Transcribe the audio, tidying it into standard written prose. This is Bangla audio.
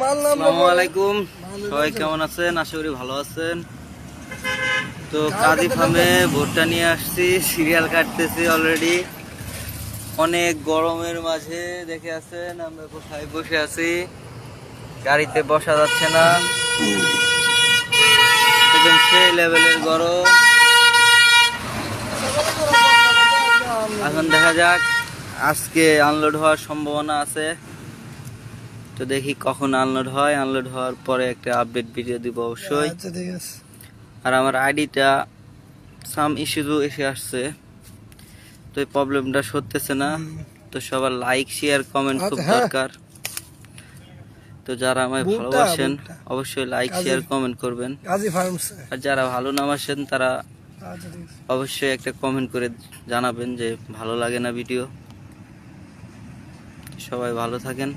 আসসালামু আলাইকুম, সবাই কেমন আছেন? আশা করি ভালো আছেন। তো কাজী ফার্মে ভুট্টা নিয়ে আসছি, সিরিয়াল কাটতেছি অলরেডি। অনেক গরমের মাঝে দেখে আছেন আমরা কোথায় বসে আছি, গাড়িতে বসা যাচ্ছে না, একদম সেই লেভেলের গরম। এখন দেখা যাক, আজকে আনলোড হওয়ার সম্ভাবনা আছে। তো দেখি কখন আনলোড হয়, আনলোড হওয়ার পরে একটা আপডেট ভিডিও দিব অবশ্যই। আর আমার আইডিটা সাম ইস্যু এসে আসছে, তো এই প্রবলেমটা সরতেছে না। তো সবার লাইক শেয়ার কমেন্ট খুব দরকার। তো যারা আমায় ভালোবাসেন অবশ্যই লাইক শেয়ার কমেন্ট করবেন, আর যারা ভালো না বাসেন তারা অবশ্যই একটা কমেন্ট করে জানাবেন যে ভালো লাগে না ভিডিও। সবাই ভালো থাকেন।